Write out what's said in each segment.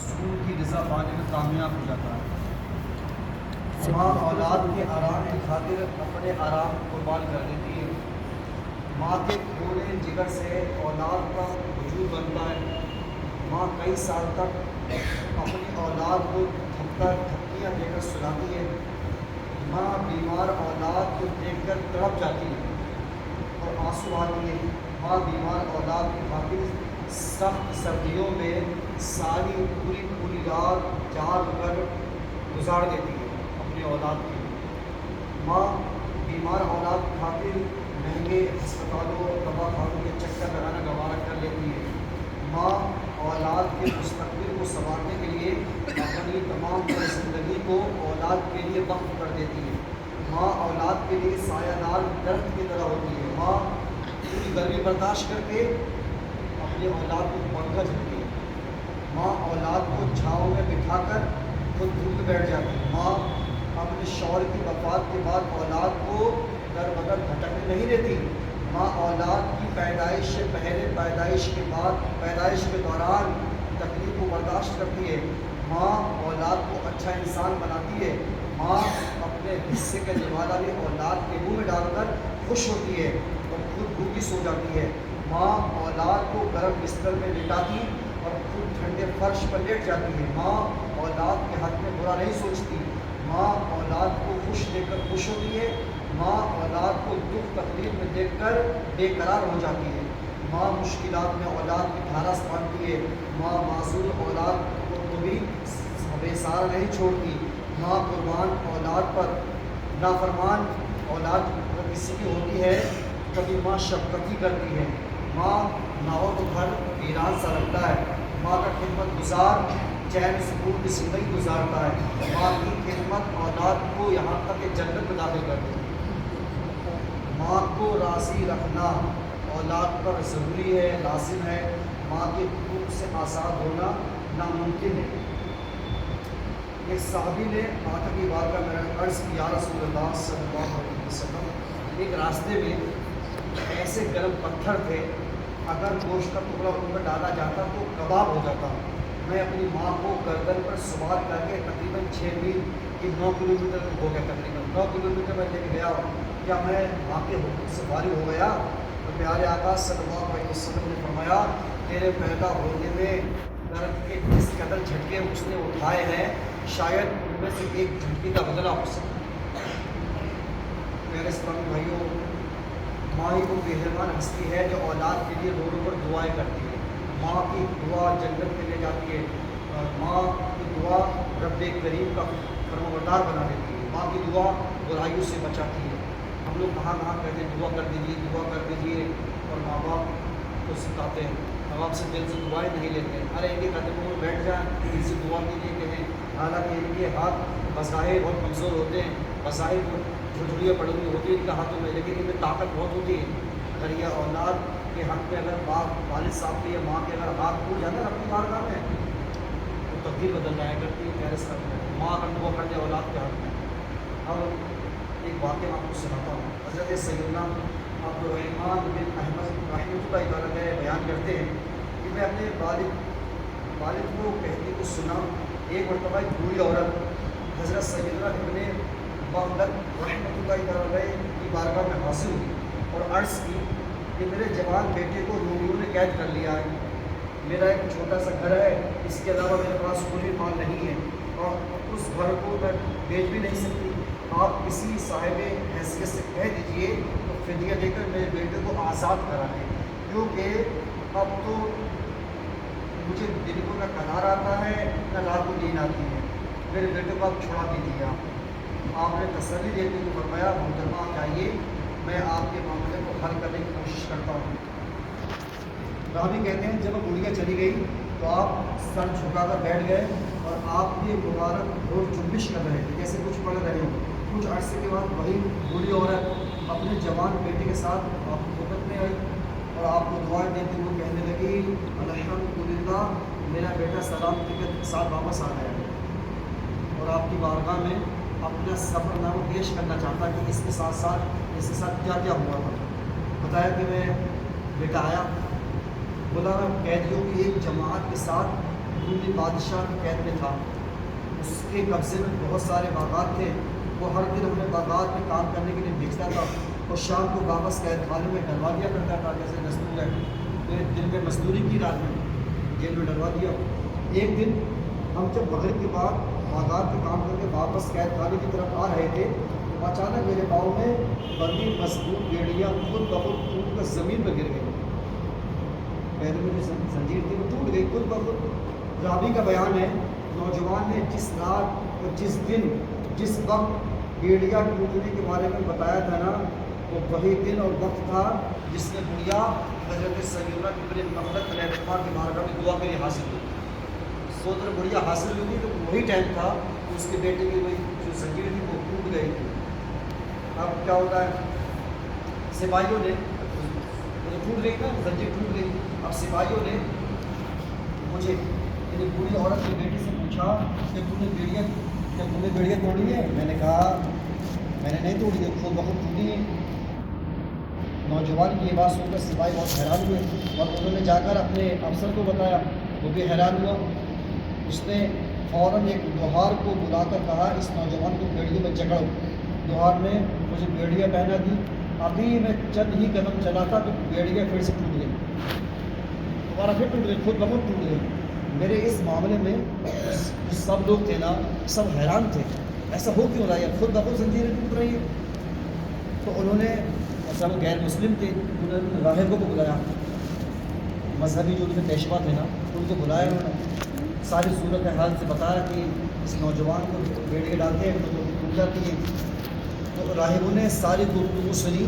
سکون کی رضا پانے میں کامیاب ہو جاتا ہے۔ ماں اولاد کے آرام کی خاطر اپنے آرام کو قربان کر دیتی ہے۔ ماں کے خون جگر سے اولاد کا وجود بنتا ہے۔ ماں کئی سال تک اپنی اولاد کو تھپکیاں دے کر سلاتی ہے۔ ماں بیمار اولاد کو دیکھ کر تڑپ جاتی ہے اور آنسو آتی ہے۔ ماں بیمار اولاد کی خاطر سخت سردیوں میں ساری پوری رات جاگ کر گزار دیتی ہے اپنی اولاد کے لیے۔ ماں بیمار اولاد کی خاطر مہنگے ہسپتالوں اور دواخانوں کے چکر لگانا گوارا کر لیتی ہے۔ ماں اولاد کے مستقبل کو سنوارنے کے لیے اپنی تمام زندگی کو اولاد کے لیے وقف کر دیتی ہے۔ ماں اولاد کے لیے سایہ دار درخت کی طرح ہوتی ہے۔ ماں پوری گرمی برداشت کر کے اپنی اولاد کو پنکھا جھلتی ہے۔ ماں اولاد کو چھاؤں میں بٹھا کر خود دھوپ میں بیٹھ جاتی ہے۔ ماں اپنے شوہر کی وفات کے بعد اولاد کو در بدر بھٹکنے نہیں دیتی۔ ماں اولاد کی پیدائش سے پہلے، پیدائش کے بعد، پیدائش کے دوران تکلیف کو برداشت کرتی ہے۔ ماں اولاد کو اچھا انسان بناتی ہے۔ ماں اپنے حصے کا ذمہ بھی اولاد کے منہ میں ڈال کر خوش ہوتی ہے اور خود بھوکی سو جاتی ہے۔ ماں اولاد کو گرم بستر میں لٹاتی اور خود ٹھنڈے فرش پر لیٹ جاتی ہے۔ ماں اولاد کے حق میں برا نہیں سوچتی۔ ماں اولاد کو خوش دیکھ کر خوش ہوتی ہے۔ ماں اولاد کو دکھ تکلیف میں دیکھ کر بے قرار ہو جاتی ہے۔ ماں مشکلات میں اولاد کی ڈھارس باندھتی ہے۔ ماں معذور اولاد کو کبھی بے سہارا نہیں چھوڑتی۔ ماں قربان اولاد پر، نافرمان اولاد اگر کسی کی ہوتی ہے کبھی ماں شفقت ہی کرتی ہے۔ ماں نہ ہو تو گھر ویران سا لگتا ہے۔ ماں کا خدمت گزار چین سکون کی زندگی گزارتا ہے۔ ماں کی خدمت اولاد کو یہاں تک کہ جنت میں داخل کر دیتی ہے۔ ماں کو راضی رکھنا اولاد پر ضروری ہے، لازم ہے۔ ماں کے حقوق سے آزاد ہونا ناممکن ہے۔ ایک صحابی نے آقا کی بارگاہ میں عرض کی، یا رسول اللہ صلی اللہ علیہ وسلم، ایک راستے میں ایسے گرم پتھر تھے، اگر گوشت کا ٹکڑا ان پر ڈالا جاتا تو کباب ہو جاتا۔ میں اپنی ماں کو گردن پر سوار کر کے تقریباً 6 میل کی 9 کلومیٹر ہو گیا، تقریباً 9 کلومیٹر میں لے کے گیا۔ کیا میں ماں کے حقوق سے فارغ ہو گیا؟ تو پیارے آقا صلی اللہ علیہ وسلم نے فرمایا، تیرے پیدا ہونے میں درد کے جس قدر جھٹکے اس نے اٹھائے ہیں، شاید ان میں سے ایک جھٹکے کا بدلہ ہو سکے۔ میرے اسلامی بھائیوں، ماں ہی وہ مہربان ہستی ہے جو اولاد کے لیے رو رو کر دعائیں کرتی ہے۔ ماں کی دعا جنت میں لے جاتی ہے۔ ماں کی دعا رب کریم کا فرمانبردار بنا دیتی ہے۔ ماں کی دعا برائیوں سے بچاتی ہے۔ ہم لوگ کہاں کہتے ہیں دعا کر دیجیے، دعا کر دیجیے، اور ماں باپ کو سکھاتے ہیں، ماں باپ سے دل سے دعائیں نہیں لیتے ہیں۔ ارے ان کے قدموں میں بیٹھ جائیں، دل سے دعا کیجیے کہیں، حالانکہ ان کے ہاتھ بظاہر بہت کمزور ہوتے ہیں، بظاہر جھجھڑیاں پڑی ہوئی ہوتی ہیں ان کے ہاتھوں میں، لیکن ان میں طاقت بہت ہوتی ہے۔ اگر یہ اولاد کے حق میں اگر والد صاحب کے یا ماں کے اگر ہاتھ ٹوٹ جاتا ہے نا اپنی بارگاہ میں، تو تبدیل بدل جایا کرتی ہے۔ پیارے صاحب ماں اگر دعا کر دے اولاد کے حق میں۔ اب ایک واقعہ آپ کو سناتا ہوں۔ حضرت سیدنا عبدالرحمن بن احمد رحمۃ اللہ تعالیٰ بیان کرتے ہیں کہ میں اپنے والد کو کہتے کو سنا، ایک مرتبہ ایک بوڑھی عورت حضرت سیدنا ابن بغداد رحمۃ اللہ تعالیٰ کی بارگاہ میں حاضر ہوئی اور عرض کی کہ میرے جوان بیٹے کو رومیوں نے قید کر لیا ہے، میرا ایک چھوٹا سا گھر ہے، اس کے علاوہ میرے پاس کوئی مال نہیں ہے اور اس گھر کو میں بیچ بھی نہیں سکتی، آپ کسی صاحب حیثیت سے کہہ دیجئے تو فدیہ دے کر میرے بیٹے کو آزاد کرا دیں، کیونکہ اب تو مجھے دل کو نہ قرار آتا ہے نہ رات کو نیند آتی ہے، میرے بیٹے کو آپ چھوڑا دیجیے۔ آپ نے تسلی دیتے ہوئے فرمایا، محترمہ آپ جائیے، میں آپ کے معاملے کو حل کرنے کی کوشش کرتا ہوں۔ راوی کہتے ہیں جب وہ بڑھیا چلی گئی تو آپ سر جھکا کر بیٹھ گئے اور آپ کے مبارک اور جنبش کر رہے تھے جیسے کچھ پڑھ رہے ہوں۔ کچھ عرصے کے بعد وہی بوڑھی عورت اپنے جوان بیٹے کے ساتھ آپ کی خدمت میں آئی اور آپ کو دعائیں دیتے ہوئے کہنے لگی، الحمدللہ میرا بیٹا سلامتی کے ساتھ واپس آ گیا ہے، اور آپ کی بارگاہ میں اپنا سفر نامہ پیش کرنا چاہتا کہ اس کے ساتھ کیا کیا ہوا تھا۔ بتایا کہ میں بیٹا آیا، بولا میں قیدیوں کی ایک جماعت کے ساتھ رومی بادشاہ کی قید میں تھا. اس کے قبضے میں بہت سارے باغات تھے. وہ ہر دن ہمیں باغات میں کام کرنے کے لیے بھیجتا تھا اور شام کو واپس قید خانے میں ڈلوا دیا کرتا تھا. جیسے دستور ہے تو دن میں مزدوری کی، رات میں جیل میں ڈلوا دیا. ایک دن ہم جب مغرب کے بعد باغات میں کام کر کے واپس قید خانے کی طرف آ رہے تھے تو اچانک میرے پاؤں میں بندی مضبوط بیڑیاں خود بخود ٹوٹ کر زمین پر گر گئی. پیروں میں جو زنجیر تھی وہ ٹوٹ گئی خود بخود. راوی کا بیان ہے نوجوان نے جس رات اور جس دن جس وقت بیڑیاں ٹوٹنے کے بارے میں بتایا تھا نا، وہ وہی دن اور وقت تھا جس میں گڑیا حضرت سیدنا ابن مخلد علیہ السلام کی بارگاہ میں دعا کے لیے حاصل ہوئی. سوتر گڑیا حاصل ہوئی تھی تو وہی ٹائم تھا اس کے بیٹے کی وہی جو زنجیر تھی وہ ٹوٹ گئی تھی. اب کیا ہوتا ہے، سپاہیوں نے ٹوٹ گئی نا، زنجیر ٹوٹ گئی. اب سپاہیوں نے مجھے یعنی بوڑھی عورت کی بیٹی سے پوچھا کہ تم نے بیڑیاں توڑی ہے؟ میں نے کہا میں نے نہیں توڑی ہے، خود بخود ٹوٹی ہے. نوجوان کی یہ بات سن کر سپاہی بہت حیران ہوئے اور انہوں نے جا کر اپنے افسر کو بتایا، وہ بھی حیران ہوا. اس نے فوراً ایک لوہار کو بلا کر کہا اس نوجوان کو بیڑیوں میں جکڑو. لوہار نے مجھے بیڑیاں پہنا دی. ابھی میں چند ہی قدم چلا تھا تو بیڑیاں پھر سے ٹوٹ گئی، دوبارہ پھر ٹوٹ گئی، خود بخود ٹوٹ گئی. میرے اس معاملے میں سب لوگ تھے نا، سب حیران تھے ایسا ہو کیوں رہا ہے، خود بخود زنجیریں ٹوٹ رہی ہیں. تو انہوں نے ایسا وہ غیر مسلم تھے، انہوں نے راہبوں کو بلایا، مذہبی جو ان کے پیشوا تھے نا ان کو بلایا. انہوں نے ساری صورت حال سے بتایا کہ اس نوجوان کو بیڑیاں ڈالتے ہیں تو ٹوٹ جاتی ہیں. تو راہبوں نے ساری گفتگو سنی.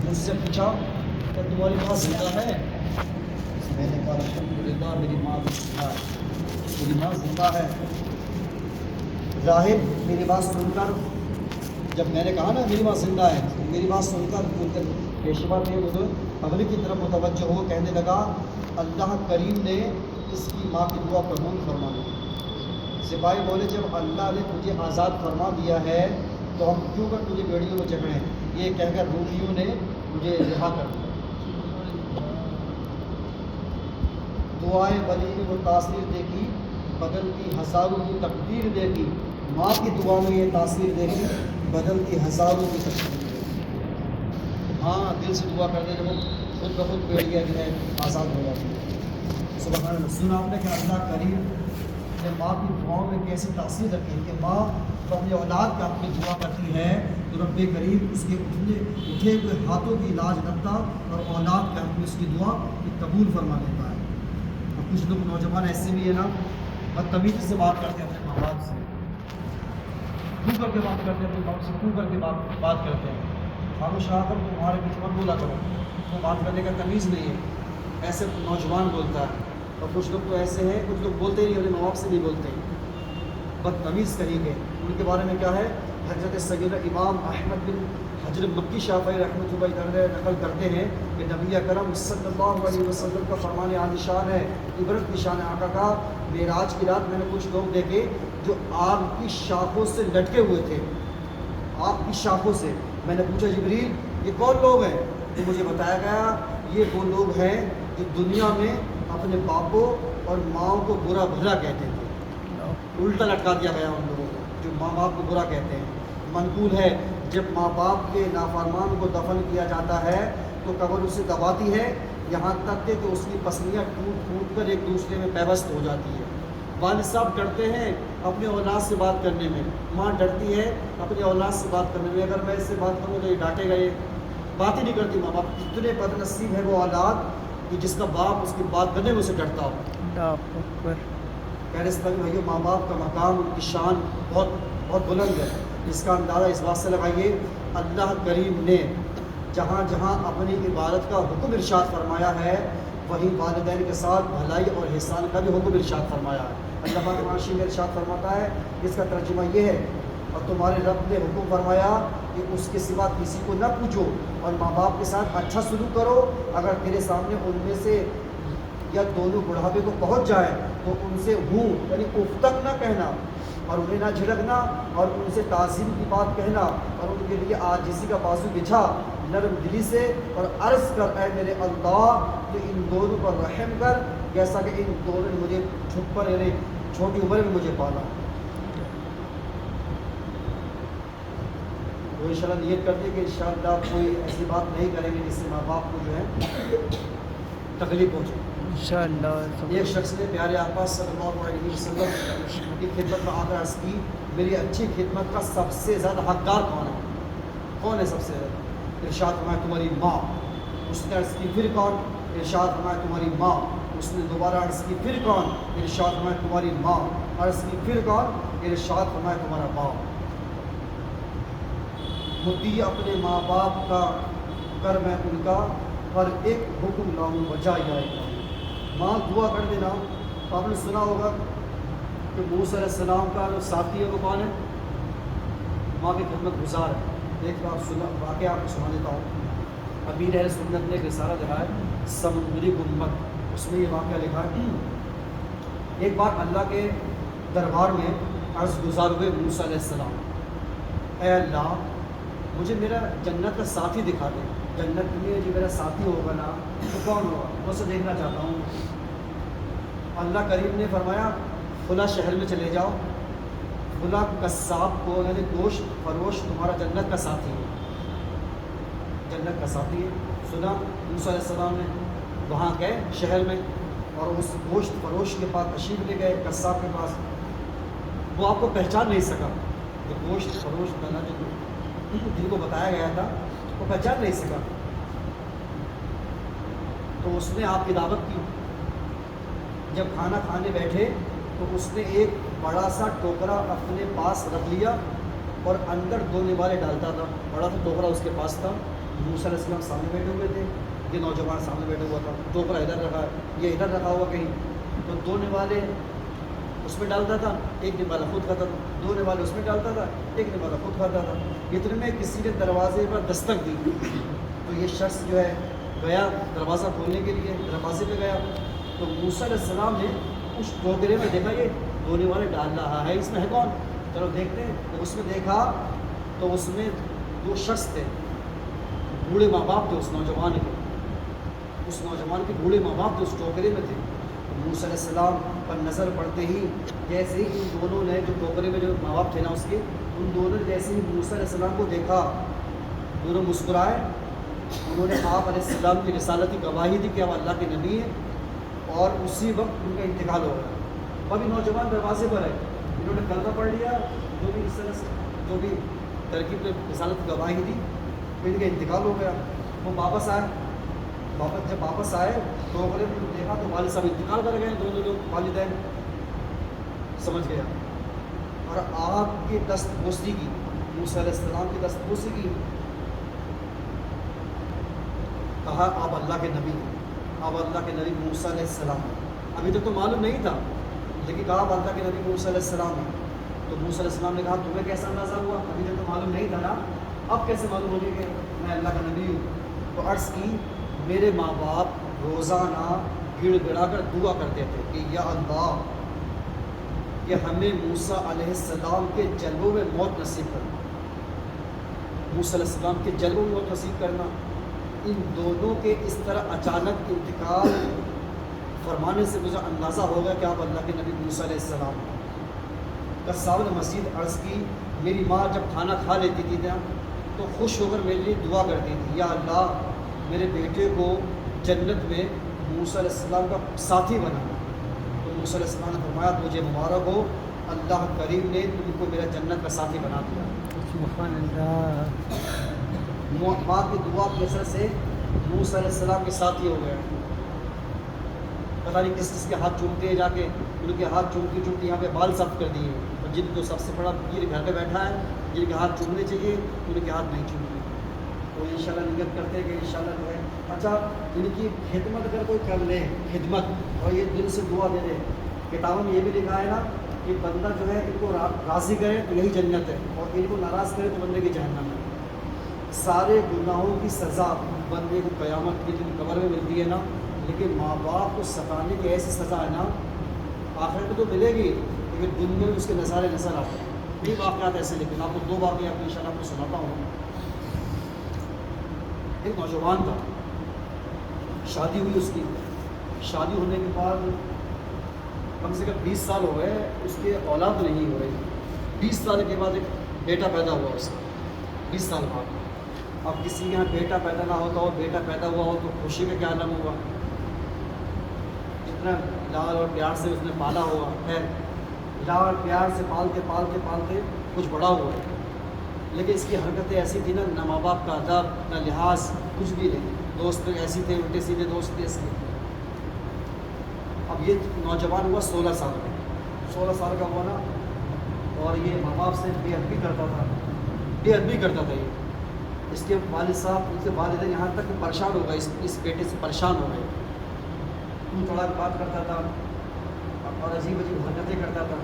مجھ سے پوچھا کہ تمہاری ماں زندہ ہے؟ میں نے کہا الحمدللہ میری ماں زندہ ہے، میری ماں زندہ ہے. راہب میری بات سن کر، جب میں نے کہا نا میری ماں زندہ ہے، میری بات سن کر ان کے پیشوا تھے وہ اگلی کی طرف متوجہ ہو کہنے لگا اللہ کریم نے اس کی ماں کی دعا قبول فرما لی. سپاہی بولے جب اللہ نے تجھے آزاد فرما دیا ہے تو ہم کیوں کر تجھے بیڑیوں میں جکڑیں. یہ کہہ کر رومیوں نے مجھے رہا کر دیا. دعائے ولی میں وہ تاثیر دیکھی بدلتی ہزاروں کی تقدیر دیکھی. ماں کی دعا میں یہ تاثیر دیکھی بدلتی ہزاروں کی تقدیر دیکھی. ہاں دل سے دعا کرتے جب وہ خود بخود بیڑیاں جو ہے آزاد ہو جاتی ہے. سبحان اللہ. سنا آپ نے کہ اللہ کریم نے ماں کی دعاؤں میں کیسی تاثیر رکھی کہ ماں تو اپنی اولاد کا اپنی دعا کرتی ہے تو رب کریم اس کے اٹھے ہوئے ہاتھوں کی علاج کرتا اور اولاد کا اپنی اس کی دعا قبول فرما دیتا ہے. اور کچھ لوگ نوجوان ایسے بھی ہیں نا بدتمیزی سے بات کرتے ہیں اپنے ماں باپ سے، کیوں کر کے بات کرتے ہیں اپنے باپ سے، کیوں کر کے بات کرتے ہیں. خاموش رہا کر تمہارے پیچھے مت بولا کرو، تو بات کرنے کا تمیز نہیں ہے. ایسے نوجوان بولتا ہے. اور کچھ لوگ تو ایسے ہیں، کچھ لوگ بولتے ہی نہیں، اپنے ماں باپ سے نہیں بولتے، بدتمیز کہیں گے. ان کے بارے میں کیا ہے، حضرت سیدنا امام احمد بن حجر مکی شافعی رحمۃ اللہ علیہ نقل کرتے ہیں کہ نبی اکرم صلی اللہ علیہ وسلم کا فرمان عالی شان ہے، عبرت کی شان آقا کا. معراج کی رات میں نے کچھ لوگ دیکھے جو آگ کی شاخوں سے لٹکے ہوئے تھے، آگ کی شاخوں سے. میں نے پوچھا جبریل یہ کون لوگ ہیں؟ تو مجھے بتایا گیا یہ وہ لوگ ہیں جو دنیا میں اپنے باپوں اور ماؤں کو برا بھلا کہتے تھے. الٹا لٹکا دیا گیا ان لوگوں کو جو ماں باپ کو برا کہتے ہیں. منقول ہے جب ماں باپ کے نافرمان کو دفن کیا جاتا ہے تو قبر اسے دباتی ہے یہاں تک کہ اس کی پسلیاں ٹوٹ ٹوٹ کر ایک دوسرے میں پیوست ہو جاتی ہے. والد صاحب ڈرتے ہیں اپنے اولاد سے بات کرنے میں، ماں ڈرتی ہے اپنے اولاد سے بات کرنے میں. اگر میں اس سے بات کروں تو یہ ڈانٹے گا، یہ بات ہی نہیں کرتی. ماں باپ کتنے بد نصیب ہے وہ اولاد کہ جس کا باپ اس کی بات کرنے میں اسے ڈرتا ہو. پہلے سے پہلے بھائیو ماں باپ کا مقام، ان کی شان بہت بہت بلند ہے. اس کا اندازہ اس بات سے لگائیے اللہ کریم نے جہاں جہاں اپنی عبادت کا حکم ارشاد فرمایا ہے وہیں والدین کے ساتھ بھلائی اور احسان کا بھی حکم ارشاد فرمایا ہے. اللہ پاک قرآن میں ارشاد فرماتا ہے، اس کا ترجمہ یہ ہے اور تمہارے رب نے حکم فرمایا کہ اس کے سوا کسی کو نہ پوچھو اور ماں باپ کے ساتھ اچھا سلوک کرو. اگر تیرے سامنے ان میں سے یا دونوں بڑھاپے کو پہنچ جائے تو ان سے ہوں یعنی اف تک نہ کہنا اور انہیں نہ جھڑکنا اور ان سے تعظیم کی بات کہنا اور ان کے لیے عاجزی کا بازو بچھا نرم دلی سے اور عرض کر اے میرے اللہ کہ ان دونوں پر رحم کر جیسا کہ ان دونوں نے مجھے چھپر یعنی چھوٹی عمر میں مجھے پالا. وہ انشاءاللہ نیت کرتے کہ انشاءاللہ کوئی ایسی بات نہیں کریں گے جس سے ماں باپ کو جو ہے تکلیف پہنچے انشاءاللہ. ایک شخص نے پیارے آقا صلی اللہ علیہ وسلم کی خدمت میں آ کر عرض کی میری اچھی خدمت کا سب سے زیادہ حقدار کون ہے؟ کون ہے سب سے زیادہ؟ ارشاد فرمایا تمہاری ماں. اس نے عرض کی پھر کون؟ ارشاد فرمایا تمہاری ماں. اس نے دوبارہ عرض کی پھر کون؟ ارشاد فرمایا تمہاری ماں. عرض کی پھر کون؟ ارشاد فرمایا تمہارا باپ. مدعی اپنے ماں باپ کا کر میں ان کا پر ایک حکم لاؤں بجائے جائے گا. ماں دعا کر دینا. آپ نے سنا ہوگا کہ موسیٰ علیہ السلام کا جو ساتھی ہے وہ کون ہے؟ ماں کی خدمت گزار ہے. ایک آپ سنا واقعہ آپ کو سنا دیتا ہوں. امیر اہل سنت نے ایک رسالہ لکھا ہے سمندری گنبد. اس میں یہ واقعہ لکھا ہے ایک بار اللہ کے دربار میں عرض گزار ہوئے موسیٰ علیہ السلام اے اللہ مجھے میرا جنت کا ساتھی دکھا دے. جنت میں جو میرا ساتھی ہوگا نا تو کون ہوگا میں اسے دیکھنا چاہتا ہوں. اللہ کریم نے فرمایا فلاں شہر میں چلے جاؤ فلاں قصاب کو یعنی گوشت فروش تمہارا جنت کا ساتھی ہے. جنت کا ساتھی ہے. سنا موسیٰ علیہ السلام نے وہاں گئے شہر میں اور اس گوشت فروش کے پاس تشریف لے گئے قصاب کے پاس. وہ آپ کو پہچان نہیں سکا. جو گوشت فروش بنا جن کو بتایا گیا تھا وہ پہچان نہیں سکا. تو اس نے آپ کی دعوت کی. جب کھانا کھانے بیٹھے تو اس نے ایک بڑا سا ٹوکرا اپنے پاس رکھ لیا اور اندر 2 نوالے ڈالتا تھا. بڑا سا ٹوکرا اس کے پاس تھا. موسیٰ علیہ السلام سامنے بیٹھے ہوئے تھے. یہ نوجوان سامنے بیٹھا ہوا تھا. ٹوکرا ادھر رکھا یہ ادھر رکھا ہوا کہیں. تو 2 نوالے اس میں ڈالتا تھا. ایک نوالا خود کھاتا تھا. 2 نوالے اس میں ڈالتا تھا. ایک نوالا خود کھاتا تھا. اتنے میں کسی نے دروازے پر دستک دی. تو یہ شخص جو ہے گیا دروازہ کھولنے کے لیے. دروازے پہ گیا تو موسیٰ علیہ السلام نے اس ٹوکرے میں دیکھا یہ 2 نوالے ڈال رہا ہے. اس میں ہے کون؟ چلو دیکھتے ہیں. جب اس میں دیکھا تو اس میں 2 شخص تھے. بوڑھے ماں باپ تھے اس نوجوان کے. اس نوجوان کے بوڑھے ماں باپ تھے اس ٹوکرے میں تھے. موسیٰ علیہ السلام پر نظر پڑتے ہی جیسے ہی ان دونوں نے جو ٹوکرے میں جو ماں باپ تھے نا اس کے ان دونوں نے جیسے ہی موسیٰ علیہ السلام کو دیکھا دونوں مسکرائے. انہوں نے آپ علیہ السلام کی رسالت کی گواہی دی کہ آپ اللہ کے نبی ہیں اور اسی وقت ان کا انتقال ہو گیا. ابھی نوجوان دروازے پر ہے. انہوں نے کلمہ پڑھ لیا جو بھی اس طرح سے جو بھی ترکیب میں رسالت کی گواہی دی پھر ان کا انتقال ہو گیا. وہ واپس آئے. جب واپس آئے تو دیکھا تو والد صاحب انتقال کر گئے. دونوں لوگ والدین سمجھ گیا اور آپ کی دست بوسی کی موسیٰ علیہ السلام کی دست بوسی کی. کہا آپ اللہ کے نبی ہیں. آپ اللہ کے نبی موسیٰ علیہ السلام ہیں. ابھی تک تو معلوم نہیں تھا لیکن کہا آپ اللہ کے نبی موسیٰ علیہ السلام ہیں. تو موسیٰ علیہ السلام نے کہا تمہیں کیسا اندازہ ہوا؟ ابھی تک تو معلوم نہیں تھا نا. اب کیسے معلوم ہو گیا کہ میں اللہ کا نبی ہوں؟ تو عرض کی میرے ماں باپ روزانہ گڑ گڑا کر دعا کرتے تھے کہ یا اللہ کہ ہمیں موسیٰ علیہ السلام کے جلووں میں موت نصیب کرنا. موسیٰ علیہ السلام کے جلووں میں موت نصیب کرنا. ان دونوں کے اس طرح اچانک انتقال فرمانے سے مجھے اندازہ ہوگا کہ آپ اللہ کے نبی موسیٰ علیہ السلام ہیں. قصاب نے مزید عرض کی میری ماں جب کھانا کھا لیتی تھی نا تو خوش ہو کر میرے لیے دعا کرتی تھی یا اللہ میرے بیٹے کو جنت میں موسیٰ علیہ السلام کا ساتھی بنا. تو موسیٰ علیہ السلام نے فرمایا تجھے مبارک ہو اللہ کریم نے تم کو میرا جنت کا ساتھی بنا دیا. سبحان اللہ. ماں کی دعا کی اثر سے موسیٰ علیہ السلام کے ساتھی ہو گئے. پتہ نہیں کس کس کے ہاتھ چومتے ہیں جا کے ان کے ہاتھ چومتی چومتی یہاں پہ بال صاف کر دیے. اور جن کو سب سے بڑا پیر گھر پہ بیٹھا ہے جن کے ہاتھ چومنے چاہیے ان کے ہاتھ نہیں چومنے. تو انشاءاللہ نیت کرتے ہیں کہ انشاءاللہ جو ہے اچھا ان کی خدمت اگر کوئی کر لے خدمت اور یہ دل سے دعا دے دے. کتابوں میں یہ بھی لکھا ہے نا کہ بندہ جو ہے ان کو راضی کرے تو یہی جنت ہے اور ان کو ناراض کرے تو بندے کی جہنم ہے. سارے گناہوں کی سزا بندے کو قیامت کے دن قبر میں ملتی ہے نا لیکن ماں باپ کو ستانے کی ایسی سزا ہے نا آخرت میں تو ملے گی لیکن دنیا میں اس کے نظارے نظر آتے ہیں. کئی واقعات ایسے لیکن آپ کو 2 واقعات انشاءاللہ آپ کو سناتا ہوں. ایک نوجوان تھا شادی ہوئی اس کی. شادی ہونے کے بعد کم سے کم 20 سال ہو گئے اس کے اولاد نہیں ہو رہی. 20 سال کے بعد ایک بیٹا پیدا ہوا اس کا, 20 سال بعد. اب کسی کے یہاں بیٹا پیدا نہ ہوتا ہو, بیٹا پیدا ہوا ہو تو خوشی کا کیا عالم ہوگا. جتنا لال اور پیار سے اس نے پالا ہوگا, ہے لال پیار سے پالتے پالتے پالتے کچھ بڑا ہوا ہے, لیکن اس کی حرکتیں ایسی تھی نا ماں باپ کا ادب نہ لحاظ کچھ بھی نہیں. دوست ایسی تھے, الٹے سیدھے دوست تھے اس کے. اب یہ نوجوان ہوا 16 سال کا, 16 سال کا ہوا نا, اور یہ ماں باپ سے بے ادبی کرتا تھا, بے ادبی کرتا تھا. یہ اس کے والد صاحب, اس کے والدین یہاں تک پریشان ہو گئے, اس بیٹے سے پریشان ہو گئے. تھوڑا بات کرتا تھا اور عجیب عجیب حرکتیں کرتا تھا.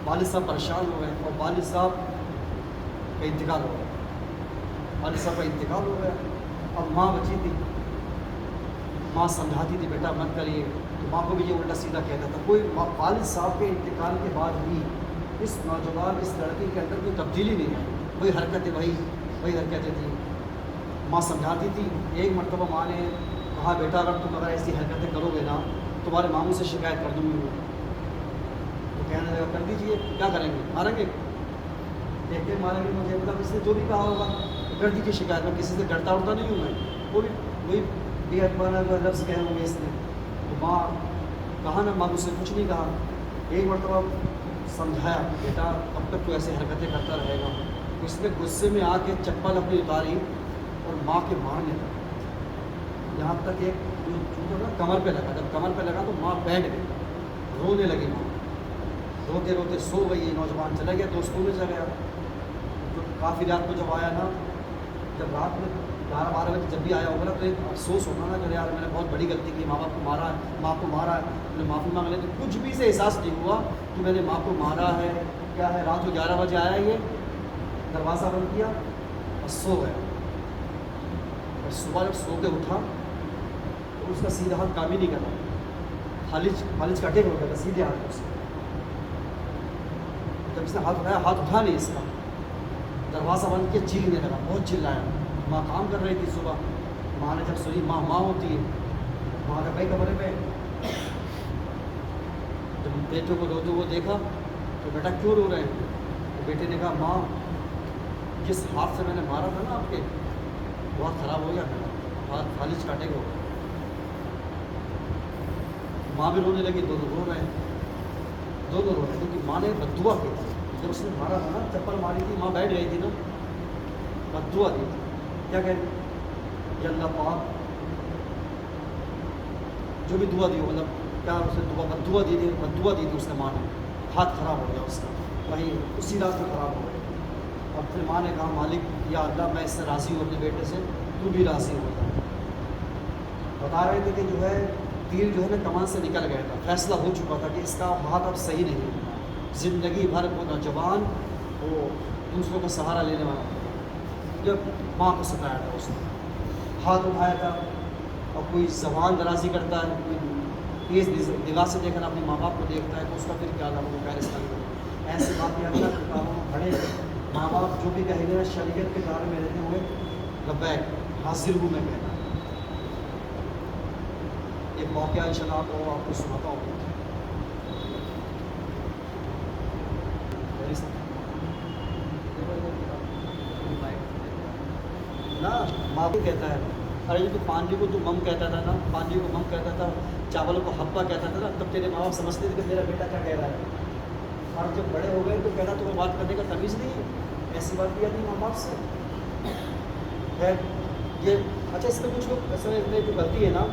والد صاحب پریشان ہو گئے اور والد صاحب کا انتقال ہو گیا. والد صاحب کا انتقال ہو گیا. اب ماں بچی تھی, ماں سمجھاتی تھی بیٹا مت کریے, تو ماں کو بھی یہ الٹا سیدھا کہتا تھا. کوئی والد صاحب کے انتقال کے بعد بھی اس نوجوان, اس لڑکے کے اندر کوئی تبدیلی نہیں آئی. وہی حرکتیں, وہی حرکتیں تھیں. ماں سمجھاتی تھی. ایک مرتبہ ماں نے کہا بیٹا اگر تم ایسی حرکتیں کرو گے نا تمہارے ماموں سے شکایت کر دوں گی. تو کہنے لگا کر دیجیے, کیا کریں گے, ماریں گے, دیکھتے ماریں گے, مجھے مطلب اس نے جو بھی کہا ہوگا کر دیجیے شکایت. میں کسی سے ڈرتا اڑتا نہیں ہوں, میں وہ بھی وہی بے ادبانہ جو لفظ کہے ہوں گے اس نے. تو ماں کہا نا, ماں مجھ سے کچھ نہیں کہا. ایک مرتبہ سمجھایا بیٹا اب تک تو ایسے حرکتیں کرتا رہے گا. اس نے غصے میں آ کے چپل اپنی اتاری اور ماں کے مارنے لگا. یہاں تک ایک نا کمر پہ لگا. جب کمر پہ لگا تو ماں بیٹھ گئی, رونے لگی. ماں روتے روتے سو گئی. نوجوان چلا گیا, دوستوں میں چلا گیا. تو کافی رات کو جب آیا نا, جب رات میں 11-12 بجے جب بھی آیا ہوگا نا تو ایک افسوس ہوتا نا کہ یار میں نے بہت بڑی غلطی کی, ماں باپ کو مارا ہے, ماں کو مارا ہے, میں نے معافی مانگ لی. تو کچھ بھی سے احساس نہیں ہوا کہ میں نے ماں کو مارا ہے, کیا ہے. رات کو 11 بجے آیا, یہ دروازہ بند کیا اور سو گیا. اور صبح جب سو کے اٹھا تو اس کا سیدھا ہاتھ کام ہی نہیں کرتا. فالج کا اٹیک ہو گیا تھا سیدھے ہاتھ سے. جب اس نے ہاتھ اٹھایا, ہاتھ اٹھا نہیں اس کا. دروازہ بند کیا, چیخنے لگا, بہت چلایا. ماں کام کر رہی تھی صبح. ماں نے جب سنی, ماں ہوتی ہے, ماں کا بھائی کمرے پہ. جب بیٹے کو روتے ہوئے دیکھا تو بیٹا کیوں رو رہے ہیں. تو بیٹے نے کہا ماں جس ہاتھ سے میں نے مارا تھا نا آپ کے, بہت خراب ہو گیا میرا ہاتھ, فالج کا اٹیک ہو گیا. ماں بھی رونے لگی, دونوں رو رہے ہیں, دونوں رو رہے ہیں کیونکہ ماں نے بددعا کی تھی. جب اس نے مارا تھا نا, چپل ماری تھی, ماں بیٹھ گئی تھی نا, بددعا دی تھی. کیا کہہ یا اللہ پاک جو بھی دعا دی ہو, مطلب کیا اس نے بددعا دی تھی, بددعا دی تھی اس نے. ماں نے ہاتھ خراب ہو گیا اس کا, وہیں اسی رات میں خراب ہو گیا. اب پھر ماں نے کہا مالک یا اللہ میں اس سے راضی ہوں اپنے بیٹے سے, تو بھی راضی ہو جا. بتا رہے تھے کہ جو ہے تیر جو ہے نا کمان سے نکل گیا تھا, فیصلہ ہو چکا تھا کہ اس کا ہاتھ اب صحیح نہیں. زندگی بھر وہ نوجوان وہ دوسروں کا سہارا لینے والا. جب ماں کو ستایا تھا اس نے, ہاتھ اٹھایا تھا, اور کوئی زبان درازی کرتا ہے, کوئی تیز نگاہ سے دیکھنا اپنے ماں باپ کو دیکھتا ہے تو اس کا پھر کیا لگا, وہ پیرستان میں ایسے باتیں اللہ کے کتابوں میں پڑھے. ماں باپ جو بھی کہیں گے شریعت کے دائرے میں رہتے ہوئے لبیک حاضر ہوں میں کہنا. ایک واقعہ انشاءاللہ آپ کو سناتا ہوں. نا ماں کو کہتا ہے, ارے یہ تو پانڈی کو تو مم کہتا تھا نا, پانڈی کو مم کہتا تھا, چاولوں کو ہپا کہتا تھا نا, تب تیرے ماں باپ سمجھتے تھے کہ میرا بیٹا کیا کہہ رہا ہے. اور جب بڑے ہو گئے تو کہنا تمہیں بات کرنے کا تمیز نہیں ہے, ایسی بات کیا نہیں ماں باپ سے ہے یہ. اچھا اس میں کچھ لوگ ایسے جو غلطی ہے نا,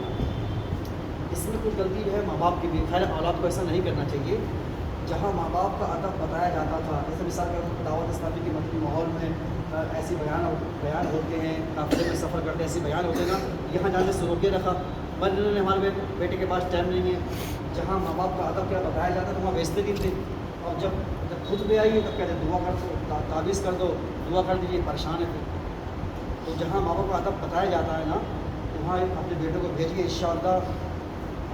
اس میں کچھ غلطی جو ہے ماں باپ کی بھی. خیر اولاد کو ایسا نہیں کرنا چاہیے. جہاں ماں باپ کا ادب بتایا جاتا تھا, جیسے مثال کے طور پر دعوت اسلامی کے مدنی ماحول میں ایسی بیان ہوتے ہیں, قافلے میں سفر کرتے ہیں, ایسے بیان ہوتے ہیں نا, یہاں جانے سے روکے رکھا. بل انہوں نے ہمارے بیٹے کے پاس ٹائم نہیں ہے. جہاں ماں باپ کا ادب کیا بتایا جاتا ہے تو وہاں بیچتے نہیں تھے. اور جب خود بھی آئیے تب کہتے دعا کر دو, تعویذ کر دو, دعا کر دیجیے, پریشان ہے. تو جہاں ماں باپ کا ادب بتایا جاتا ہے نا, وہاں اپنے بیٹوں کو بھیجیے, انشاءاللہ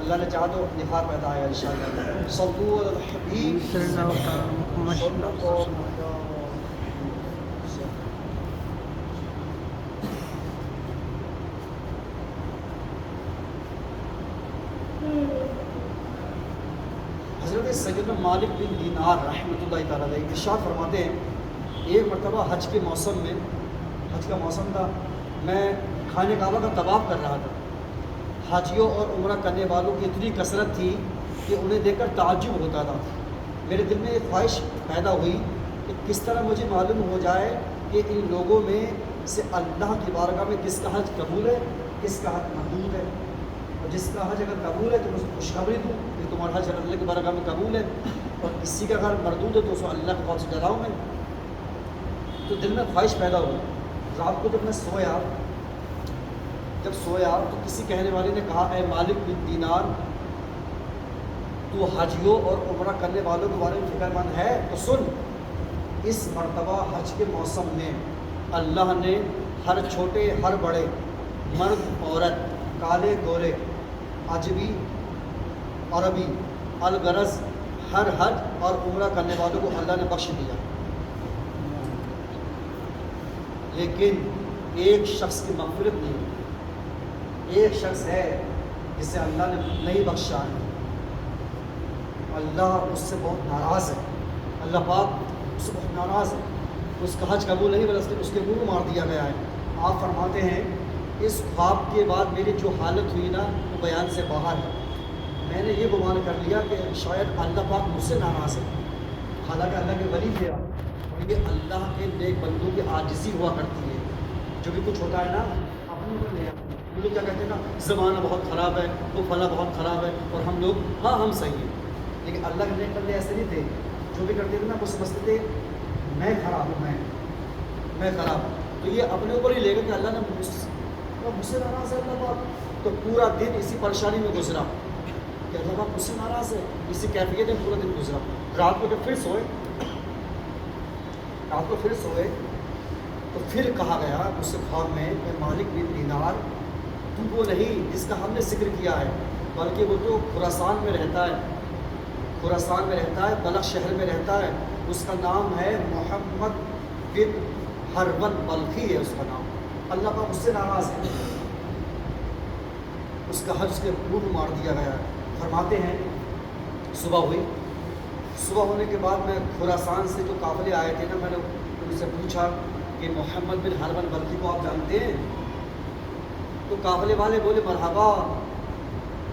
اللہ نے چاہا تو نکھار پیدا آئے گا انشاءاللہ. صلو علی الحبیب صلی اللہ علیہ وسلم. سیدنا مالک بن دینار رحمۃ اللہ تعالیٰ علیہ ارشاد فرماتے ہیں ایک مرتبہ حج کے موسم میں، حج کا موسم تھا، میں خانہ کعبہ کا طواف کر رہا تھا۔ حاجیوں اور عمرہ کرنے والوں کی اتنی کثرت تھی کہ انہیں دیکھ کر تعجب ہوتا تھا۔ میرے دل میں ایک خواہش پیدا ہوئی کہ کس طرح مجھے معلوم ہو جائے کہ ان لوگوں میں سے اللہ کی بارگاہ میں کس کا حج قبول ہے، کس کا حج مردود ہے، اور جس کا حج اگر قبول ہے تو اس کو خوشخبری دوں کہ تمہارا حج اللہ کی بارگاہ میں قبول ہے، اور کسی کا اگر مردود ہے تو اس کو اللہ کے خوف سے ڈراؤں میں۔ تو دل میں خواہش پیدا ہوئی۔ رات کو جب میں سویا تو کسی کہنے والے نے کہا اے مالک بن دینار، تو حاجیوں اور عمرہ کرنے والوں کے بارے میں فکر مند ہے تو سن، اس مرتبہ حج کے موسم میں اللہ نے ہر چھوٹے ہر بڑے، مرد عورت، کالے گورے، عجمی عربی، الغرض ہر حج اور عمرہ کرنے والوں کو اللہ نے بخش دیا، لیکن ایک شخص کی مغفرت نہیں ہوئی۔ ایک شخص ہے جسے اللہ نے نہیں بخشا ہے، اللہ اس سے بہت ناراض ہے، اللہ پاک اس سے بہت ناراض ہے، اس کا حج قبول نہیں بلکہ اس کے منہ مار دیا گیا ہے۔ آپ فرماتے ہیں اس خواب کے بعد میری جو حالت ہوئی نا وہ بیان سے باہر ہے۔ میں نے یہ گمان کر لیا کہ شاید اللہ پاک مجھ سے ناراض ہے، حالانکہ اللہ کے ولی تھے اور یہ اللہ کے نیک بندوں کی عاجزی ہوا کرتی ہے۔ جو بھی کچھ ہوتا ہے نا اپنے اوپر لے آتے ہیں۔ وہ لوگ کیا کہتے ہیں نا زمانہ بہت خراب ہے، وہ فلاں بہت خراب ہے، اور ہم لوگ ہاں ہم صحیح ہیں۔ لیکن اللہ کے نیک بندے ایسے نہیں تھے، جو بھی کرتے تھے نا وہ سمجھتے تھے میں خراب ہوں، میں خراب ہوں، تو یہ اپنے اوپر ہی لے گا کہ اللہ نے مجھ سے ناراض ہے اللہ پاک۔ تو پورا دن اسی پریشانی میں گزرا کہ اللہ پاک مجھ سے ناراض ہے، اسی کیفیت میں پورا دن گزرا۔ رات کو جب پھر سوئے تو پھر کہا گیا مجھ سے خواب میں کہ مالک بن دینار، تو وہ نہیں جس کا ہم نے ذکر کیا ہے، بلکہ وہ تو خراسان میں رہتا ہے، بلخ شہر میں رہتا ہے، اس کا نام ہے محمد بن حربن بلخی ہے اس کا نام۔ اللہ پاک اس سے ناراض ہے، اس کا حج کے منہ مار دیا گیا ہے۔ فرماتے ہیں صبح ہونے کے بعد میں خراسان سے جو قافلے آئے تھے نا، میں نے ان سے پوچھا کہ محمد بن حربن بلخی کو آپ جانتے ہیں؟ تو قافلے والے بولے مرحبا،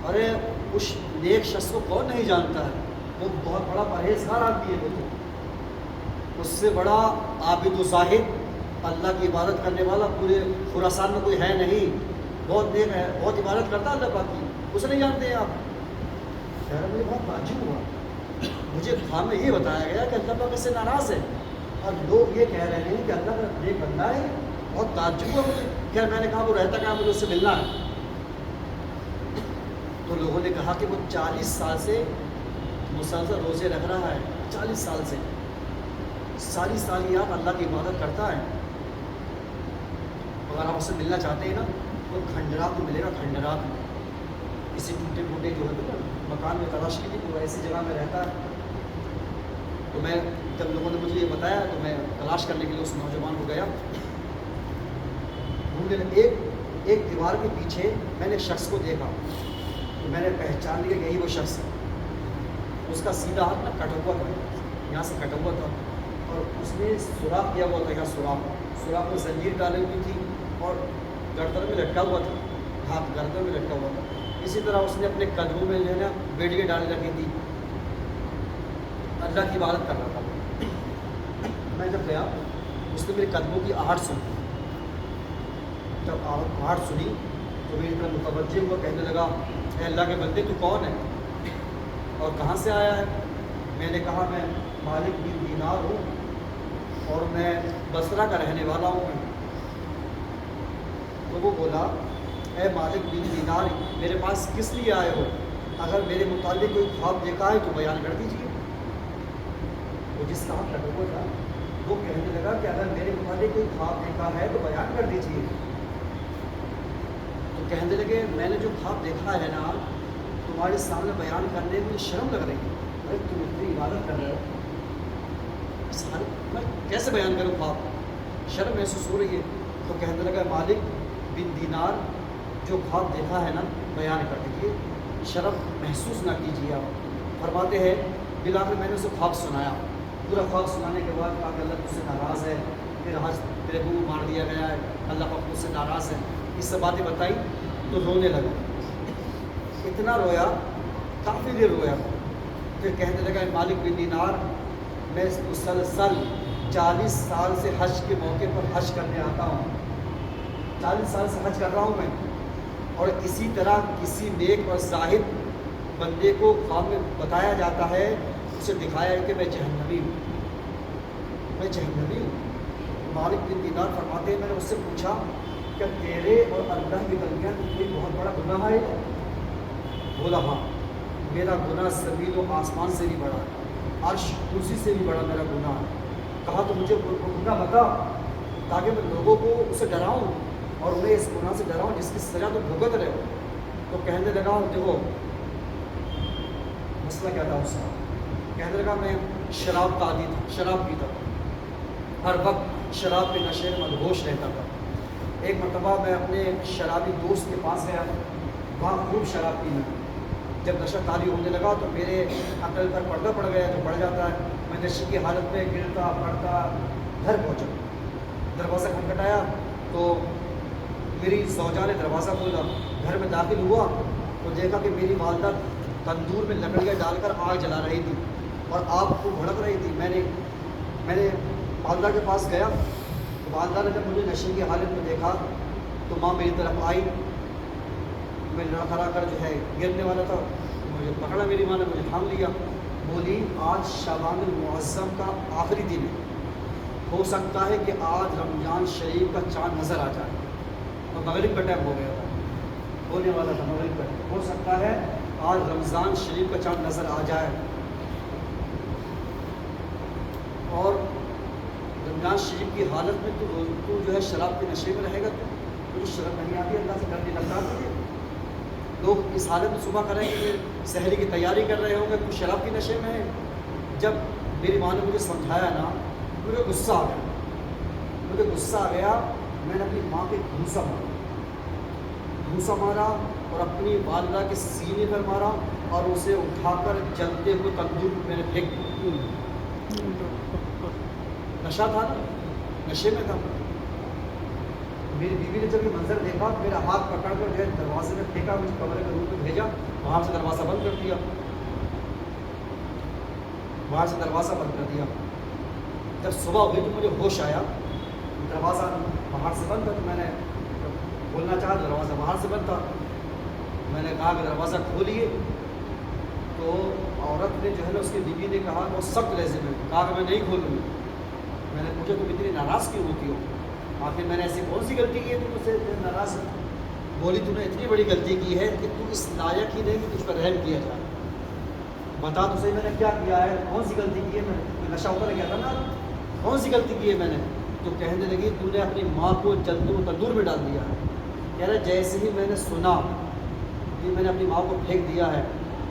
ارے اس نیک شخص کو کون نہیں جانتا ہے، وہ بہت بڑا پرہیزگار آدمی ہے، وہ تو اس سے بڑا عابد و زاہد، اللہ کی عبادت کرنے والا پورے خراسان میں کوئی ہے نہیں، بہت نیک ہے، بہت عبادت کرتا ہے اللہ پاک کی، اسے نہیں جانتے ہیں آپ؟ خیر مجھے بہت تعجب ہوا، مجھے خواب میں یہ بتایا گیا کہ اللہ پاک اس سے ناراض ہے، اور لوگ یہ کہہ رہے ہیں کہ اللہ کا نیک بندہ ہے، بہت تعجب ہوا مجھے۔ خیر میں نے کہا وہ رہتا کہاں، مجھے اس سے ملنا ہے۔ تو لوگوں نے کہا کہ وہ 40 سال سے مسلسل روزے رکھ رہا ہے، 40 سال سے ساری سالیات اللہ کی عبادت کرتا ہے۔ اگر آپ اس سے ملنا چاہتے ہیں نا تو کھنڈرات میں ملے گا، کھنڈرات میں، کسی ٹوٹے پھوٹے جو ہے نا مکان میں تلاش کی تھی، وہ ایسی جگہ میں رہتا ہے۔ تو میں جب لوگوں نے مجھے یہ بتایا تو میں تلاش کرنے کے لیے اس نوجوان کو گیا، ایک دیوار کے پیچھے میں نے ایک شخص کو دیکھا، تو میں نے پہچان لیا کہ یہی وہ شخص ہے۔ اس کا سیدھا ہاتھ نا کٹا ہوا تھا، یہاں سے کٹا ہوا تھا، اور اس نے سوراخ کیا ہوا تھا، یہاں سوراخ میں زنجیر ڈالی ہوئی تھی اور گردن میں لٹکا ہوا تھا، ہاتھ گردن میں لٹکا ہوا تھا۔ اسی طرح اس نے اپنے قدموں میں جو ہے نا بیڑیاں ڈال رکھی تھی، اللہ کی عبادت کر رہا تھا۔ میں جب گیا اس نے میرے قدموں کی آہٹ سنی، جب آہٹ سنی تو میری طرف متوجہ ہوا، کہنے لگا اے اللہ کے بندے تو کون ہے اور کہاں سے آیا ہے؟ میں نے کہا میں مالک بن دینار ہوں اور میں بصرہ کا رہنے والا ہوں۔ تو وہ بولا اے مالک بن دینار، میرے پاس کس لیے آئے ہو؟ اگر میرے متعلق کوئی خواب دیکھا ہے تو بیان کر دیجیے۔ وہ جس کا ہم لڑکا تھا وہ کہنے لگا کہ اگر میرے متعلق کوئی خواب دیکھا ہے تو بیان کر دیجیے۔ تو کہنے لگے میں نے جو خواب دیکھا ہے نا تمہارے سامنے بیان کرنے میں شرم لگ رہی ہے، بھائی تم اتنی عبادت کر رہے ہو، میں کیسے بیان کروں خواب، شرم محسوس ہو رہی ہے۔ تو کہنے لگا مالک بن دینار جو خواب دیکھا ہے نا بیان کر دیجیے، شرم محسوس نہ کیجیے آپ۔ فرماتے ہیں بالآخر میں نے اسے خواب سنایا. پورا خواب سنانے کے بعد کہا کہ اللہ تجھ سے ناراض ہے، پھر آج تیرے کو مار دیا گیا ہے، اللہ پاک مجھ سے ناراض ہے. یہ سب باتیں بتائی تو رونے لگا. اتنا رویا، کافی دیر رویا. پھر کہنے لگا مالک بن دینار، میں مسلسل 40 سال سے حج کے موقع پر حج کرنے آتا ہوں. 40 سال سے حج کر رہا ہوں میں، اور اسی طرح کسی نیک اور زاہد بندے کو خواب میں بتایا جاتا ہے، اسے دکھایا ہے کہ میں جہنمی ہوں، میں جہنمی ہوں. مالک بن دینار فرماتے ہیں میں نے اس سے پوچھا کہ تیرے اور اللہ کے درمیان کوئی بہت بڑا گناہ ہے؟ بولا ہاں، میرا گناہ زمین و آسمان سے بھی بڑا ہے، عرش کرسی سے بھی بڑا میرا گناہ ہے. کہا تو مجھے گناہ بتا تاکہ میں لوگوں کو اسے ڈراؤں اور انہیں اس گناہ سے ڈراؤں جس کی سزا تو بھگت رہے ہو. تو کہنے لگا دیکھو مسئلہ کیا تھا اس کا. کہنے لگا میں شراب کا عادی تھا، شراب پیتا تھا، ہر وقت شراب کے نشے میں مدہوش رہتا تھا. ایک مرتبہ میں اپنے شرابی دوست کے پاس گیا، وہاں خوب شراب پینا. جب نشہ طاری ہونے لگا تو میرے عقل پر پردہ پڑ گیا، جو پڑ جاتا ہے. میں نشے کی حالت میں گرتا پڑتا گھر پہنچا. دروازہ کھٹکھٹایا تو میری زوجہ نے دروازہ کھولا. گھر میں داخل ہوا تو دیکھا کہ میری والدہ تندور میں لکڑیاں ڈال کر آگ جلا رہی تھی اور آگ کو بھڑک رہی تھی. میں نے والدہ کے پاس گیا تو والدہ نے جب مجھے نشے کی حالت میں دیکھا تو ماں میری طرف آئی. میں لڑکھڑا کر جو ہے گرنے والا تھا، مجھے پکڑا میری ماں نے، مجھے تھام لیا. بولی آج شعبان المعظم کا آخری دن ہے، ہو سکتا ہے کہ آج رمضان شریف کا چاند نظر آ جائے. اور مغرب کا ٹائم ہو گیا تھا، ہونے والا تھا مغرب کا ٹائم. ہو سکتا ہے آج رمضان شریف کا چاند نظر آ جائے اور رمضان شریف کی حالت میں تو جو ہے شراب کے نشے میں رہے گا. تو شرم نہیں آتی، اللہ سے ڈر نہیں لگتا. لوگ اس حالت میں صبح کریں کہ سحری کی تیاری کر رہے ہوں گے، کچھ شراب کے نشے میں ہے. جب میری ماں نے مجھے سمجھایا نا، مجھے غصہ آ گیا. میں نے اپنی ماں کے گھوسا مارا اور اپنی والدہ کے سینے پر مارا اور اسے اٹھا کر جلتے ہوئے تندور میں نے پھینک دیا. نشہ تھا نا، نشے میں تھا. میری بیوی نے جب یہ منظر دیکھا، میرا ہاتھ پکڑ کر جو ہے دروازے میں پھینکا، مجھے کمرے کے روم میں بھیجا، وہاں سے دروازہ بند کر دیا. جب صبح ہوئی تو مجھے ہوش آیا، دروازہ باہر سے بند تھا. تو میں نے کھولنا چاہا، دروازہ باہر سے بند تھا. میں نے کہا کہ دروازہ کھولیے. تو عورت نے جو ہے نا، اس کی بیوی نے کہا وہ سخت لہجے میں کہا کہ میں نہیں کھولوں گی. میں نے پوچھا تم اتنی ناراض کیوں ہوتی ہو؟ آخر میں نے ایسی کون سی غلطی کی ہے تم سے ناراض ہے؟ بولی تم نے اتنی بڑی غلطی کی ہے کہ تم اس لائق ہی نہیں کہ تجھ پر رحم کیا جائے. بتا تو صحیح میں نے کیا کیا ہے، کون سی غلطی کی ہے؟ میں نشہ اتر گیا تھا نا، کون سی غلطی کی ہے میں نے؟ تو کہنے لگی تو نے اپنی ماں کو تندور میں ڈال دیا ہے. کہہ رہے جیسے ہی میں نے سنا کہ میں نے اپنی ماں کو پھینک دیا ہے،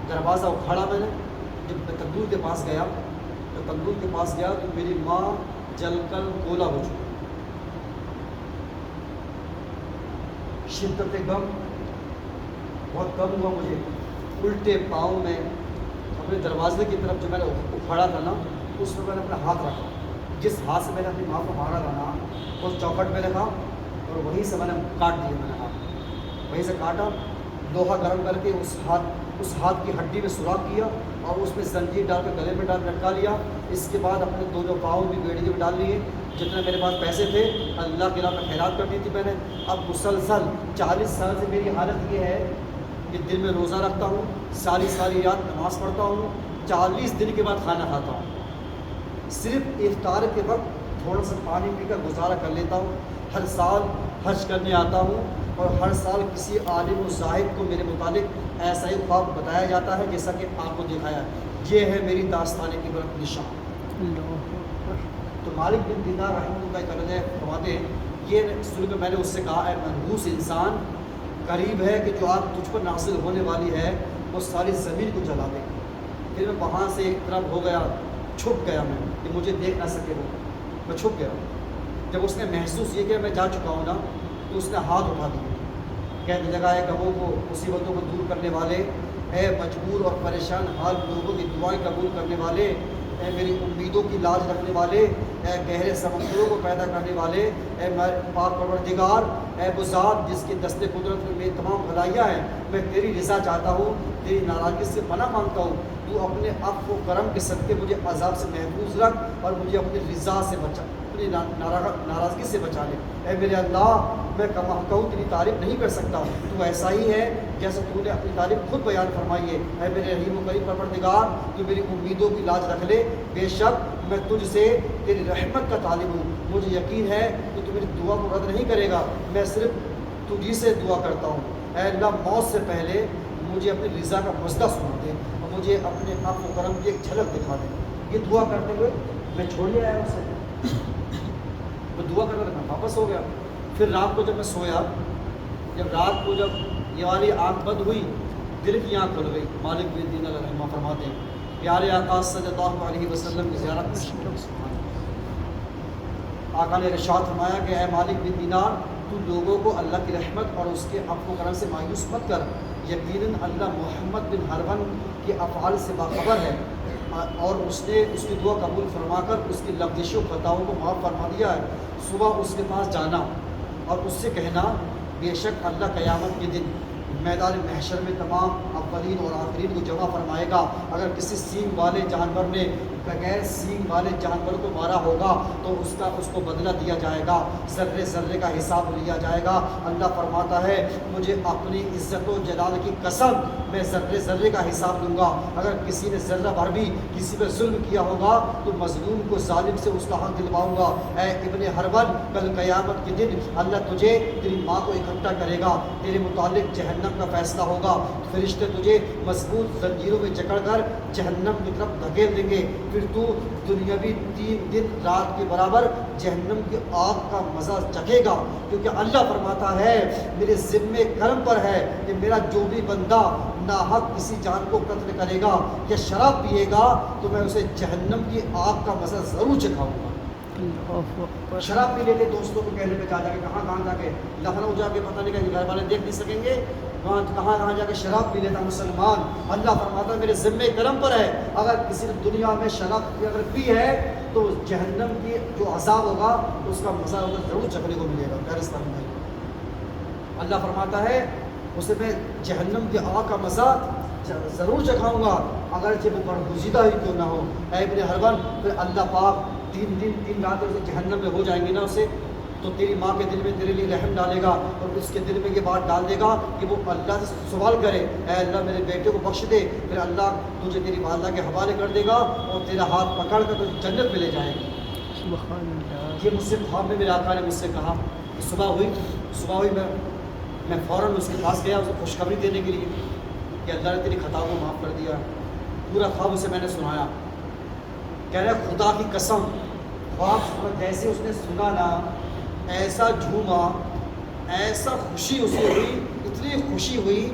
دروازہ اکھاڑا. میں نے جب میں تندور کے پاس گیا تو میری ماں جل کر گولا ہو چکی. شدت غم، بہت غم ہوا مجھے. الٹے پاؤں میں اپنے دروازے کی طرف جو میں نے اکھاڑا تھا نا، اس میں نے اپنا ہاتھ رکھا. جس ہاتھ سے میں نے اپنی ماں کو مارا تھا نا، اس چوکھٹ میں رکھا اور وہیں سے میں نے کاٹ دیا. میں نے ہاتھ وہیں سے کاٹا، لوہا گرم کر کے اس ہاتھ کی ہڈی میں سوراخ کیا اور اس میں زنجیر ڈال کر گلے میں ڈال لٹکا لیا. اس کے بعد اپنے دونوں پاؤں بھی بیڑی میں ڈال لیے. جتنے میرے پاس پیسے تھے اللہ کے نام میں خیرات کر دی تھی میں نے. اب مسلسل 40 سال سے میری حالت یہ ہے کہ دن میں روزہ رکھتا ہوں، ساری رات نماز پڑھتا ہوں، 40 دن کے بعد کھانا کھاتا ہوں. صرف افطار کے وقت تھوڑا سا پانی پی کر گزارا کر لیتا ہوں. ہر سال حج کرنے آتا ہوں اور ہر سال کسی عالم و زاہد کو میرے متعلق ایسا ہی خواب بتایا جاتا ہے جیسا کہ آپ کو دکھایا. یہ ہے میری داستان کی برق نشان. تو مالک بن دینار رحمۃ اللہ تعالیٰ فرماتے ہیں یہ سن کر میں نے اس سے کہا، اے منحوس انسان، قریب ہے کہ جو آگ تجھ پر نازل ہونے والی ہے وہ ساری زمین کو جلا دے. پھر میں وہاں سے ایک طرف ہو گیا، چھپ گیا میں کہ مجھے دیکھ نہ سکے. وہ میں چھپ گیا. جب اس نے محسوس یہ کہ میں جا چکا ہوں نا، تو اس نے ہاتھ اٹھا دیا. کہنے لگا ہے غموں کو، مصیبتوں کو دور کرنے والے، اے مجبور اور پریشان حال لوگوں کی دعائیں قبول کرنے والے، اے میری امیدوں کی لاج رکھنے والے، اے گہرے سمندروں کو پیدا کرنے والے، اے پاک پروردگار، اے وہ ذات جس کی دست قدرت میں میری تمام بھلائیاں ہیں، میں تیری رضا چاہتا ہوں، تیری ناراضگی سے پناہ مانگتا ہوں۔ تو اپنے عفو و کرم کے صدقے مجھے عذاب سے محفوظ رکھ اور مجھے اپنی رضا سے بچا، اپنی ناراضگی سے بچا لے۔ اے میرے اللہ، میں کما کہوں تیری تعریف نہیں کر سکتا، تو ایسا ہی ہے جیسے تو نے اپنی تعریف خود بیان فرمائی ہے۔ اے میرے رحیم و کریم پروردگار، تو میری امیدوں کی لاج رکھ لے، بے شک میں تجھ سے تیری رحمت کا طالب ہوں، مجھے یقین ہے کہ تو میری دعا کو رد نہیں کرے گا، میں صرف تجھی سے دعا کرتا ہوں۔ اے اللہ، موت سے پہلے مجھے اپنی رضا کا مژدہ سنا دے اور مجھے اپنے عفو و کرم کی ایک جھلک دکھا دے۔ یہ دعا کرتے ہوئے میں چھوڑ لیا ہے اسے، میں دعا کرتا تھا، میں واپس ہو گیا۔ پھر رات کو جب میں سویا، جب رات کو جب یہ والی آنکھ بند ہوئی، دل کی آنکھ کھل گئی۔ مالک بن دینار رحمہ فرماتے ہیں پیارے آقا صلی اللہ علیہ وسلم کی زیارت میں آقا نے ارشاد فرمایا کہ اے مالک بن دینار، تو لوگوں کو اللہ کی رحمت اور اس کے عفو و کرم سے مایوس مت کر، یقیناً اللہ محمد بن حرون کے افعال سے باخبر ہے اور اس نے اس کی دعا قبول فرما کر اس کی لغزشوں خطاؤں کو معاف فرما دیا ہے۔ صبح اس کے پاس جانا اور اس سے کہنا، بے شک اللہ قیامت کے دن میدان محشر میں تمام اولین اور آخرین کو جمع فرمائے گا۔ اگر کسی سینگ والے جانور نے بغیر سینگ والے جانور کو مارا ہوگا تو اس کو بدلہ دیا جائے گا، ذرے ذرے کا حساب لیا جائے گا۔ اللہ فرماتا ہے مجھے اپنی عزت و جلال کی قسم، میں ذرے ذرے کا حساب دوں گا۔ اگر کسی نے ذرہ بھر بھی کسی پہ ظلم کیا ہوگا تو مظلوم کو ظالم سے اس کا حق دلواؤں گا۔ اے ابن حرون، کل قیامت کے دن اللہ تجھے تیری ماں کو اکٹھا کرے گا، تیرے متعلق جہنم کا فیصلہ ہوگا، فرشتے تجھے مضبوط زنجیروں میں جکڑ کر جہنم کی طرف دھکیل دیں گے، پھر تو دنیاوی 3 دن رات کے برابر جہنم کی آگ کا مزہ چکھے گا، کیونکہ اللہ فرماتا ہے میرے ذمے کرم پر ہے کہ میرا جو بھی بندہ ناحق کسی جان کو قتل کرے گا یا شراب پیے گا تو میں اسے جہنم کی آگ کا مزہ ضرور چکھاؤں گا۔ شراب پی لیتے دوستوں کو کہنے پہ جا کے کہاں جا کے لکھنؤ جا کے پتہ نہیں کہ گھر والے دیکھ نہیں سکیں گے، وہاں کہاں جا کے شراب پی لیتا مسلمان۔ اللہ فرماتا ہے میرے ذمے کرم پر ہے، اگر کسی نے دنیا میں شراب اگر پی ہے تو جہنم کی جو عذاب ہوگا اس کا مزہ ضرور چکھنے کو ملے گا۔ پیرستان میں اللہ فرماتا ہے اسے میں جہنم کی آگ کا مزہ ضرور چکھاؤں گا، اگرچہ وہ برگزیدہ ہی کیوں نہ ہو۔ اے ابن حرون، پھر اللہ پاک 3 راتیں اسے جہنم میں ہو جائیں گے نا اسے، تو تیری ماں کے دل میں تیرے لیے رحم ڈالے گا اور اس کے دل میں یہ بات ڈال دے گا کہ وہ اللہ سے سوال کرے، اے اللہ میرے بیٹے کو بخش دے، پھر اللہ تجھے تیری والدہ کے حوالے کر دے گا اور تیرا ہاتھ پکڑ کر تجھے جنت میں لے جائے گا۔ سبحان اللہ۔ یہ مجھ سے خواب میں میرے آقا نے مجھ سے کہا، صبح ہوئی میں فوراً اس کے پاس گیا اسے خوشخبری دینے کے لیے کہ اللہ نے تیری خطا کو معاف کر دیا۔ پورا خواب اسے میں نے سنایا، کہہ رہا خدا کی قسم خواب جیسے اس نے سنا نا، ایسا جھوما، ایسا خوشی اسے ہوئی، اتنی خوشی ہوئی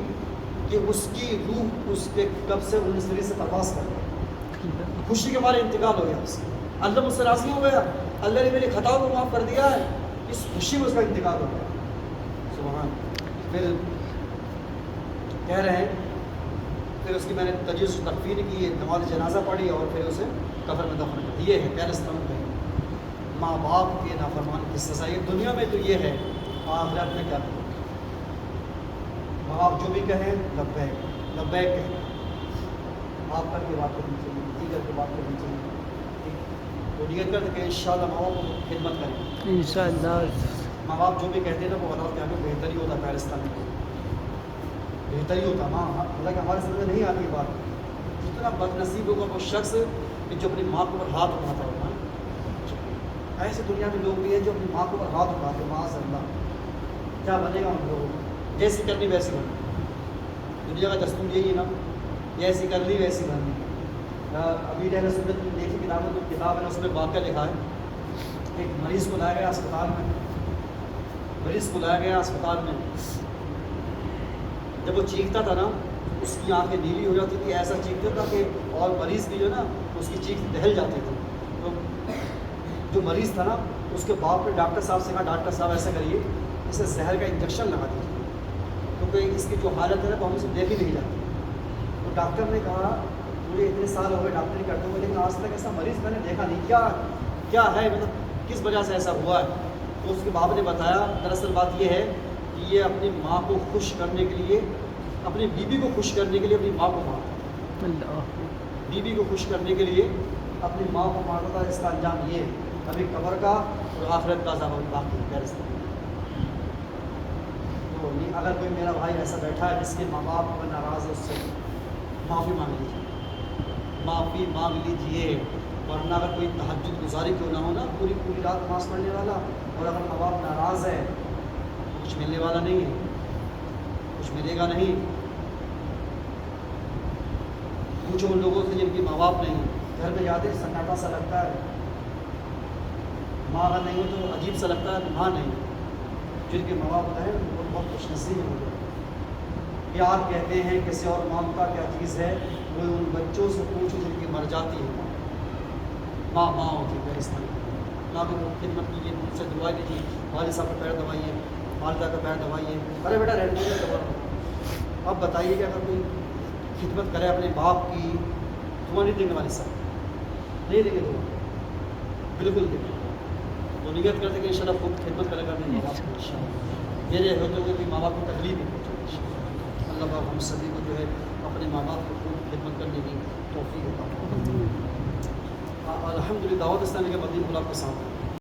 کہ اس کی روح اس کے قبض سے انسری سے پرواز کر گئی، خوشی کے مارے انتقال ہو گیا اس سے۔ اللہ مجھ سے راضی ہو گیا، اللہ نے میری خطا کو معاف کر دیا ہے، اس خوشی میں اس کا انتقال ہو گیا۔ سبحان۔ پھر کہہ رہے ہیں پھر اس کی میں نے تجویز تکفین کی، نماز جنازہ پڑھی اور پھر اسے قبر میں دفن کر دیا۔ یہ ہے پیرستان میں ماں باپ کے نافرمان کی سزا، یہ دنیا میں تو یہ ہے، آخرت میں کیا کریں؟ ماں باپ جو بھی کہیں لبیک لبیک کہیں، آپ کر کے بات کرنی چاہیے، دیگر کی بات کرنی چاہیے، تو نیت کرتے کہ انشاءاللہ ماں باپ کو خدمت کریں انشاءاللہ۔ ماں باپ جو بھی کہتے ہیں نا وہ اللہ کے آگے بہتر ہی ہوتا ہے، پیرستان میں بہتر ہی ہوتا ہے۔ ماں حالانکہ ہمارے سمجھ میں نہیں آتی بات، جتنا بد نصیب ہوگا وہ شخص کہ جو اپنی ماں کے اوپر ہاتھ اٹھاتا ہوگا۔ ایسے دنیا میں لوگ بھی ہیں جو اپنی ماں کے اوپر ہاتھ اٹھاتے ہیں، معاذ اللہ، کیا بنے گا ان لوگوں کو؟ جیسی کرنی ویسی بنی، دنیا کا دستور یہی ہے نا، جیسی کر لی ویسی بننی۔ ابھی اہل سنت میں دیکھی کتاب ہے نا، اس میں واقعہ لکھا ہے، ایک مریض کو لایا گیا اسپتال میں، جب وہ چیختا تھا نا اس کی آنکھیں نیلی ہو جاتی تھی، ایسا چیختا تھا کہ اور مریض بھی جو نا اس کی چیخ دہل جاتی تھی۔ تو جو مریض تھا نا اس کے باپ نے ڈاکٹر صاحب سے کہا ڈاکٹر صاحب ایسا کریے اسے زہر کا انجیکشن لگا دیجیے، کیونکہ اس کی جو حالت ہے نا وہ ہم سے دیکھی نہیں جاتی۔ ڈاکٹر نے کہا مجھے اتنے سال ہو گئے ڈاکٹری کرتے ہوئے لیکن آج تک ایسا مریض میں نے دیکھا نہیں، کیا ہے مطلب کس وجہ سے ایسا ہوا ہے؟ تو اس کے باپ نے بتایا دراصل بات یہ ہے کہ یہ اپنی ماں کو خوش کرنے کے لیے، اپنی بیوی کو خوش کرنے کے لیے اپنی ماں کو مارتا، اللہ بیوی کو خوش کرنے کے لیے اپنی ماں کو مارتا تھا۔ اس کا انجام یہ ہے کبھی قبر کا اور آخرت کا عذاب باقی ہے۔ تو اگر کوئی میرا بھائی ایسا بیٹھا ہے جس کے ماں باپ کو ناراض ہے، اس سے معافی مانگ لیجیے، معافی مانگ لیجیے، ورنہ اگر کوئی تہجد گزاری کیوں نہ ہو نا، پوری رات نماز پڑھنے والا، اور اگر ماں باپ ناراض ہے کچھ ملنے والا نہیں ہے، کچھ ملے گا نہیں۔ پوچھو ان لوگوں سے جن کی ماں باپ نہیں، گھر میں یادیں سناٹا سا لگتا ہے، ماں اگر نہیں ہو تو عجیب سا لگتا ہے، ماں نہیں، جن کے ماں باپ ہیں وہ بہت خوش نصیب ہو گئے۔ پیار کہتے ہیں کسی اور مامتا کیا چیز ہے، وہ ان بچوں سے پوچھو جن کی مر جاتی ہے ماں ہوتی ہے اس طرح۔ ماں کو خدمت کیجیے، ان سے دعا کیجیے، والد صاحب کا پیر دبائیے، والدہ کا پیر دبائیے، ارے بیٹا رہنے دے دبا۔ اب بتائیے کہ اگر کوئی خدمت کرے اپنے باپ کی، دعا نہیں دیں گے والد صاحب؟ نہیں دیں گے دعا، بالکل دیں گے۔ تو نیت کرتے کہ انشاءاللہ خود خدمت کرے گا اپنے ماں باپ کو، انشاءاللہ میرے ہوتے ہوئے بھی ماں باپ کو تکلیف نہیں پہنچے۔ اللہ پاک ہم سبھی کو جو ہے اپنے ماں باپ کو خوب خدمت کرنے کی توفیق عطا فرمائے۔ الحمدللہ دعوت اسلامی کے مدنی گلاب کے ساتھ